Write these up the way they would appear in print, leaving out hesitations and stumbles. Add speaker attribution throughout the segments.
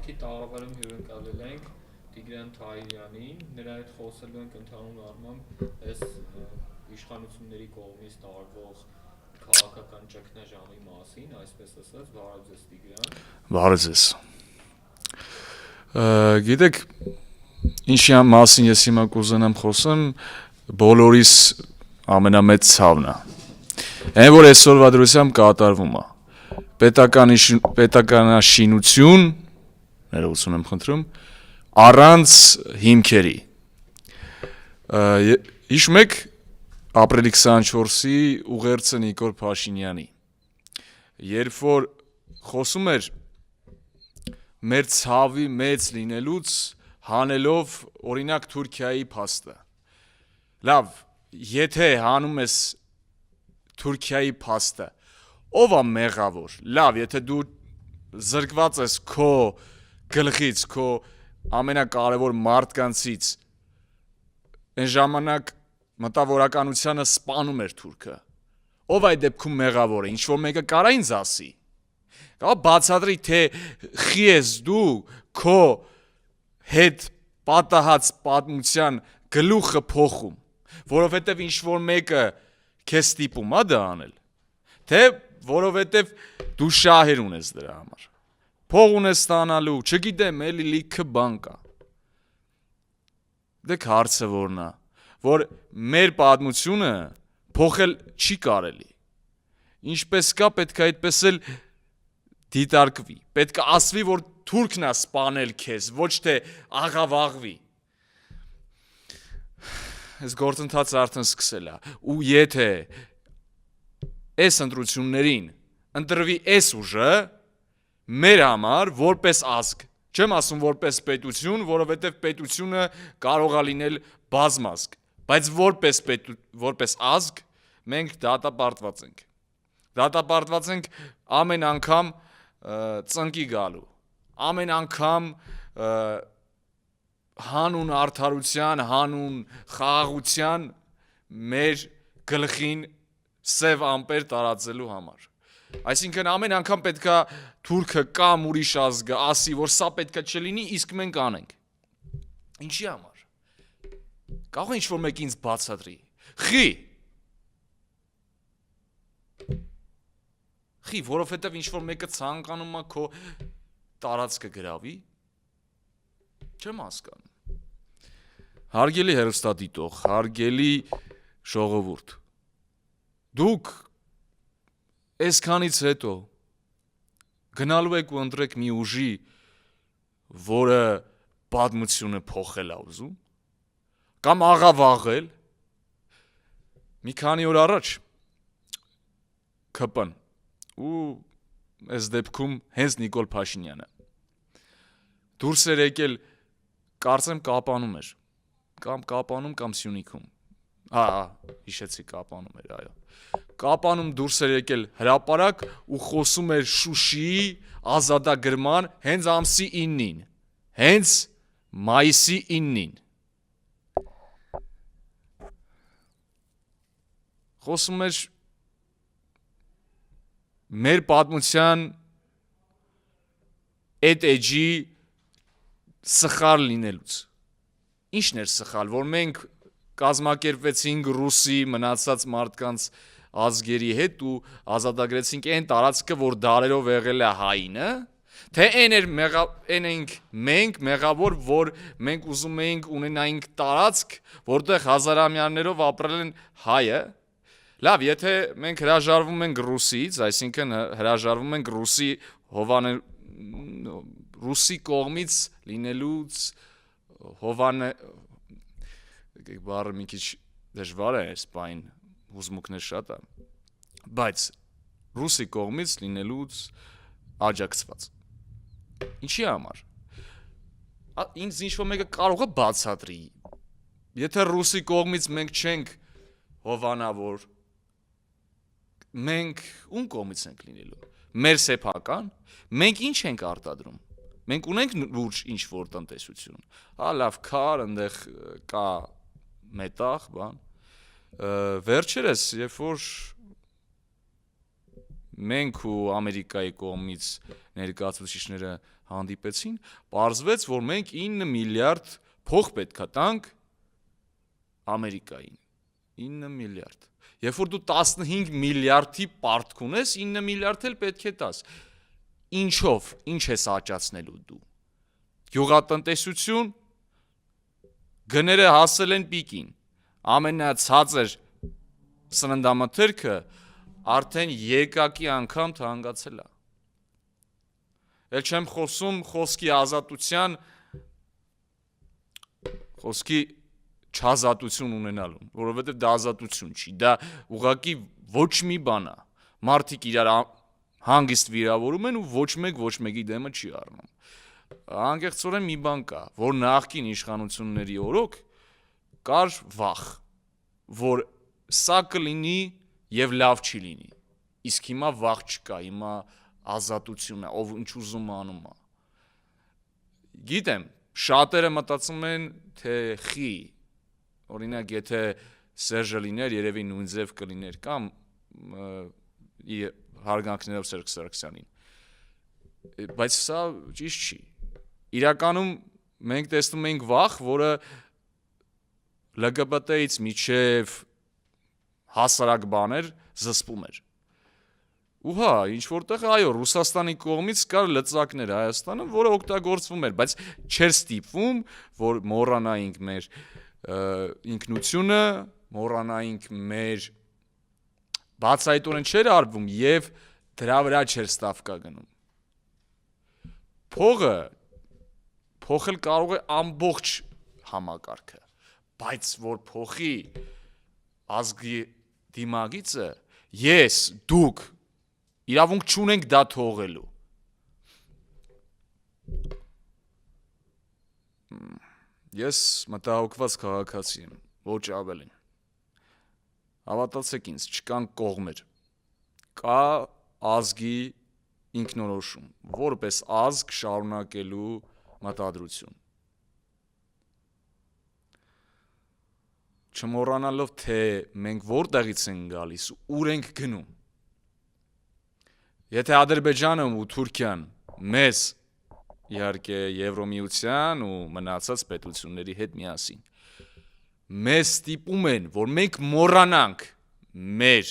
Speaker 1: Ընտանիքի տաղավարում հյուրընկալել ենք Տիգրան Թահիրյանին, նրա հետ խոսելու ենք ընդհանուր առմամբ այս իշխանությունների կողմից տարվող քաղաքական ճգնաժամի մասին, այսպես ասած, բարև ձեզ Տիգրան։
Speaker 2: Բարև ձեզ։ Գիտեք, ինչի մասին ես հիմա կուզենամ խոսեմ, բոլորիս ամենամեծ ցավն է։ Այն որ այսօրվա դրությամբ կատարվում է։ Պետականաշինություն, ներողություն եմ խնդրում, առանց հիմքերի։ Հիշում եք ապրիլի 24-ի ուղերձը Նիկոլ Փաշինյանի, երբ որ խոսում էր մեր ցավի մեծ լինելուց հանելով օրինակ Թուրքիայի փաստը։ Լավ, եթե հանում ես Թուրքիայի փաստը, ով է մեղավոր։ Լավ, եթե դու զրկված ես քո գլխից, քո ամենակարևոր մարդկանցից, այն ժամանակ մտավորականությանը սպանում էր թուրքը։ Ով այդ դեպքում մեղավոր է, ինչ որ մեկը կարա ինձ ասի։ Կա բացատրի, թե խի ես դու քո հետ պատահած պատմության գլուխը փոխում, որովհետև ինչ որ մեկը քեզ ստիպում է դա անել, թե որովհետև դու շահեր ունես դրա համար։ Փող ունես ստանալու, չգիտեմ, էլի լիքը բան կա։ Դեք հարցը որն է, որ մեր պատմությունը փոխել չի կարելի։ Ինչպես կա, պետք է այդպես էլ դիտարկվի։ Պետք է ասվի, որ թուրքն է սպանել քեզ, ոչ թե աղավաղվի։ Այս գործընթացը արդեն սկսել է, ու եթե այս ընտրություններին ընտրվի այս ուժը, մեր համար որպես ազգ, չեմ ասում որպես պետություն, որովհետև պետությունը կարող է լինել բազմազգ, բայց որպես ազգ մենք դատապարտված ենք։ Դատապարտված ենք ամեն անգամ ծնկի գալու, ամեն անգամ հանուն արդարության, հանուն խաղաղության մեր գլխին սև ամպեր տարածելու համար։ Այսինքն ամեն անգամ պետքա թուրքը կամ ուրիշ ազգը ասի, որ սա պետքա չլինի, իսկ մենք անենք։ Ինչի համար։ Կարող է ինչ-որ մեկ ինձ բացատրի։ Խի, որովհետև ինչ-որ մեկը ցանկանում է քո տարածքը գրավի։ Չեմ հասկանում։ Հարգելի հեռուստադիտող, հարգելի ժողովուրդ, դուք այսքանից հետո գնալու եք ու ընտրեք մի ուժի, որը պատմությունը փոխել է ուզում, կամ աղավաղել։ Մի քանի օր առաջ ԿՊ-ն ու այս դեպքում հենց Նիկոլ Փաշինյանը դուրս էր եկել, կարծեմ Կապանում էր, կամ Կապանում կամ Սյունիքում, հիշեցի Կապանում էր, այո, Կապանում դուրս էր եկել հրապարակ ու խոսում էր Շուշիի ազատագրման հենց ամսի 9-ին, հենց մայիսի 9-ին, խոսում էր մեր պատմության այդ էջի սխալ լինելուց։ Ինչն էր սխալ, որ մենք կազմակերպվեցինք ռուսի մնացած մարդկանց ազգերի հետ ու ազատագրեցինք այն տարածքը, որ դարերով եղել է հայինը, թե այն էինք մենք մեղավոր, որ մենք ուզում էինք ունենայինք տարածք, որտեղ հազարամյակներով ապրել են հայը։ Լավ, եթե մենք հրաժարվում ենք ռուսից, այսինքն հրաժարվում ենք ռուսի կողմից լինելուց բառը մի քիչ դժվար է, այս բան հուզմունքներ շատ է, բայց ռուսի կողմից լինելուց աջակցված։ Ինչի համար։ Ինձ ինչ-որ մեկը կարող է բացատրի։ Եթե ռուսի կողմից մենք չենք հովանավոր, մենք ում կողմից ենք լինելու։ Մեր սեփական, մենք ինչ ենք արտադրում։ Մենք ունենք լուրջ ինչ-որ տնտեսություն։ Լավ, քար, այնտեղ կա մետաղ, բան։ Վերջերս, երբ որ մենք ու Ամերիկայի կողմից ներկայացուցիչները հանդիպեցին, պարզվեց, որ մենք 9 միլիարդ փող պետք է տանք Ամերիկային, 9 միլիարդ։ Երբ որ դու 15 միլիարդի պարտք ունես, 9 միլիարդ էլ պետք է տաս։ Ինչով, ինչ ես աճացնելու դու։ Գյուղատնտեսություն, գները հասել են պիկին, ամենացածր սննդամթերքը արդեն երկակի անգամ թանկացել է։ Էլ չեմ խոսում խոսքի ազատության, խոսքի չազատություն ունենալու, որովհետև դա ազատություն չի, դա ուղղակի ոչ մի բան է։ Մարդիկ իրար հանգիստ վիրավորում են ու ոչ մեկի դեմը չի առնում։ Անկեղծորեն մի բան կա, որ նախկին իշխանությունների օրոք կար վախ, որ սա կլինի եւ լավ չի լինի։ Իսկ հիմա վախ չկա, հիմա ազատություն է, ով ինչ ուզում անում է։ Գիտեմ, շատերը մտածում են, թե խի, օրինակ, եթե Սերժը լիներ, երևի նույն ձև կլիներ կամ հարգանքներով Սերժ Սարգսյանին։ Բայց սա ճիշտ չի։ Իրականում մենք տեսնում ենք վախ, որը LGBT-ից միջև հասարակ բաներ զսպում էր։ Ու հա, ինչ որտեղ այո, Ռուսաստանի կողմից կար լծակներ Հայաստանը, որը օգտագործվում էր, բայց չէր ստիպվում, որ մոռանայինք մեր ինքնությունը, մոռանայինք մեր բացայտորեն չէր արվում եւ դրա վրա չէր ստավկա գնում։ Փողը փոխել կարող է ամբողջ համակարգը, բայց որ փոխի ազգի դիմագիծը, ես, դուք իրավունք չունենք դա թողելու։ Ես մտահոգված քաղաքացի եմ, ոչ ավելին։ Հավատացեք ինձ, չկան կողմեր։ Կա ազգի ինքնորոշում, որպես ազգ շարունակելու մտադրություն։ Չմոռանալով, թե մենք որտեղից ենք գալիս ու ուր ենք գնում։ Եթե Ադրբեջանը ու Թուրքիան մեզ իհարկե Եվրոմիության ու մնացած պետությունների հետ միասին մեզ ստիպում են, որ մենք մոռանանք մեր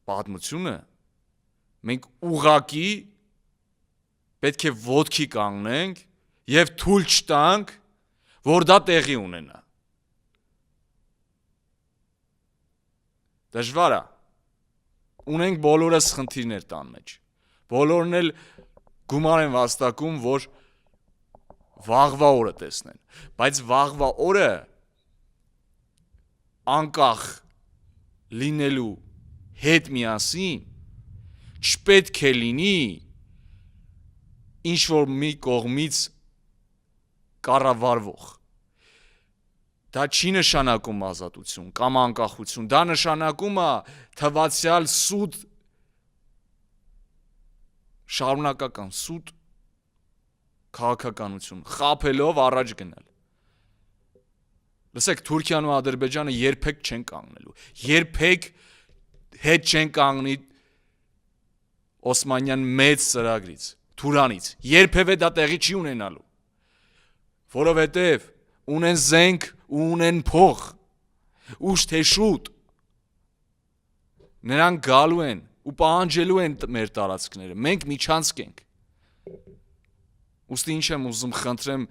Speaker 2: պատմությունը, մենք ուղղակի պետք է ոտքի կանգնենք եւ թույլ չտանք, որ դա տեղի ունենա։ Դժվար է։ Ունենք բոլորս խնդիրներ տան մեջ։ Բոլորն էլ գումար են վաստակում, որ վաղվա օրը տեսնեն, բայց վաղվա օրը անկախ լինելու հետ միասին չպետք է լինի ինչ որ մի կողմից կառավարվող։ Դա չի նշանակում ազատություն կամ անկախություն, դա նշանակում է թվացյալ սուտ շարունակական սուտ քաղաքականություն, խաբելով առաջ գնալ։ Լսեք, Թուրքիան ու Ադրբեջանը երբեք չեն կանգնելու, երբեք հետ չեն կանգնի Օսմանյան մեծ ծրագրից, Թուրանից, երբևէ դա տեղի չի ունենալու, որովհետև ունեն զենք ու ունեն փող, ուշ թե շուտ նրանք գալու են ու պահանջելու են մեր տարածքները, մենք միջանցք ենք։ Ուստի ինչ եմ ուզում խնդրեմ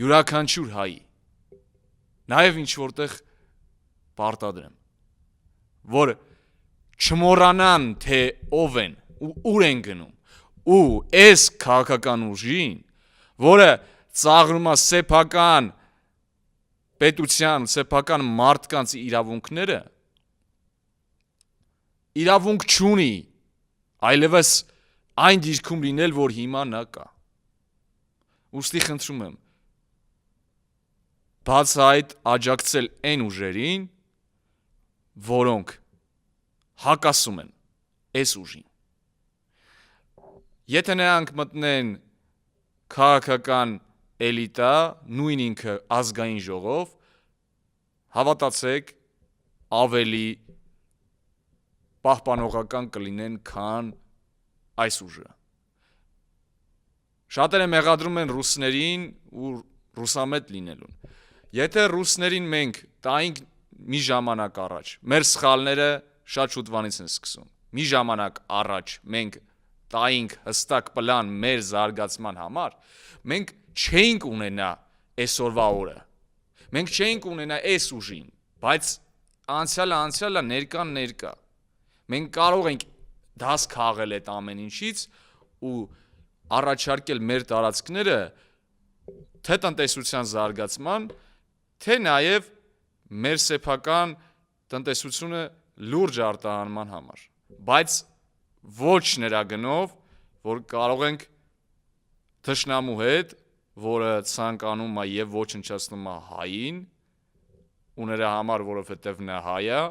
Speaker 2: յուրաքանչյուր հայի, նաև ինչ որտեղ պարտադրեմ, որ չմոռանան, թե ով են ու ուր են գնում, ու այս քաղաքական ուժին, որը ծաղրում է սեփական պետության, սեփական մարդկանց իրավունքները, իրավունք չունի այլևս այն դիրքում լինել, որ հիմա նա կա։ Ուստի խնդրում եմ բացահայտ աջակցել այն ուժերին, որոնք հակասում են այս ուժին։ Եթե նրանք մտնեն քաղաքական էլիտա, նույն ինքը ազգային ժողով, հավատացեք, ավելի պահպանողական կլինեն, քան այս ուժը։ Շատերը մեղադրում են ռուսներին ու ռուսամետ լինելուն։ Եթե ռուսներին մենք տայինք մի ժամանակ առաջ, մեր սխալները շատ շուտվանից են սկսում։ Մի ժամանակ առաջ մենք տայինք հստակ պլան մեր զարգացման համար, մենք չէինք ունենա այսօրվա օրը։ Մենք չէինք ունենա այս ուժին, բայց անցյալը ներկա։ Մենք կարող ենք դաս քաղել այդ ամեն ինչից ու առաջարկել մեր տարածքները թե տնտեսության զարգացման, թե նաև մեր սեփական տնտեսությունը լուրջ արտահանման համար, բայց ոչ նրա գնով, որ կարող ենք թշնամու հետ, որը ցանկանում է եւ ոչնչացնում է հային, ու նրա համար, որովհետեւ նա հայ է,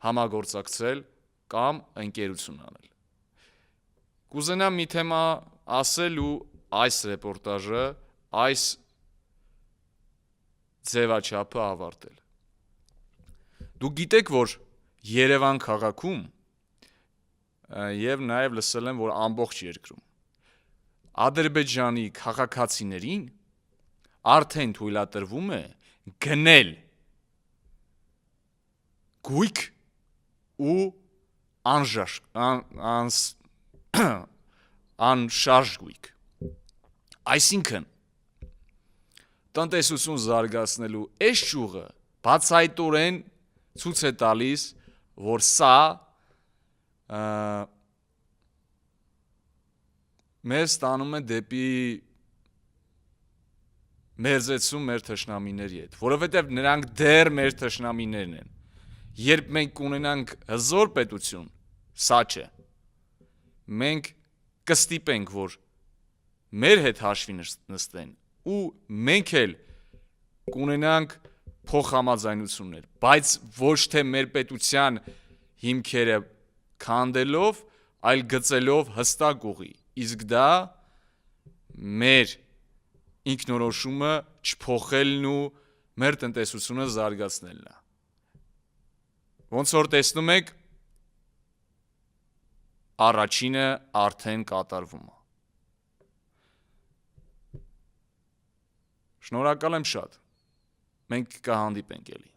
Speaker 2: համագործակցել կամ ընկերություն անել։ Կուզենամ մի թեմա ասել ու այս ռեպորտաժը, այս ձևաչափը ավարտել։ Դուք գիտեք, որ Երևան քաղաքում եւ նաեւ լսել եմ, որ ամբողջ երկրում Ադրբեջանի քաղաքացիներին արդեն թույլատրվում է գնել գույք ու անշարժ գույք։ Այսինքն տնտեսություն զարգացնելու այս ճյուղը բացայտորեն ցույց է տալիս, որ սա մեզ տանում է դեպի մերձեցում մեր թշնամիների հետ, որովհետև նրանք դեռ մեր թշնամիներն են։ Երբ մենք կունենանք հզոր պետություն, սա չէ։ Մենք կստիպենք, որ մեր հետ հաշվի նստեն ու մենք էլ կունենանք փոխհամաձայնություններ, բայց ոչ թե մեր պետության հիմքերը քանդելով, այլ գծելով հստակ ուղի, իսկ դա մեր ինքնորոշումը չփոխելն ու մեր տնտեսությունը զարգացնելն է։ Ոնց որ տեսնում եք, առաջինը արդեն կատարվում է։ Շնորհակալ եմ շատ։ Մենք կհանդիպենք էլի։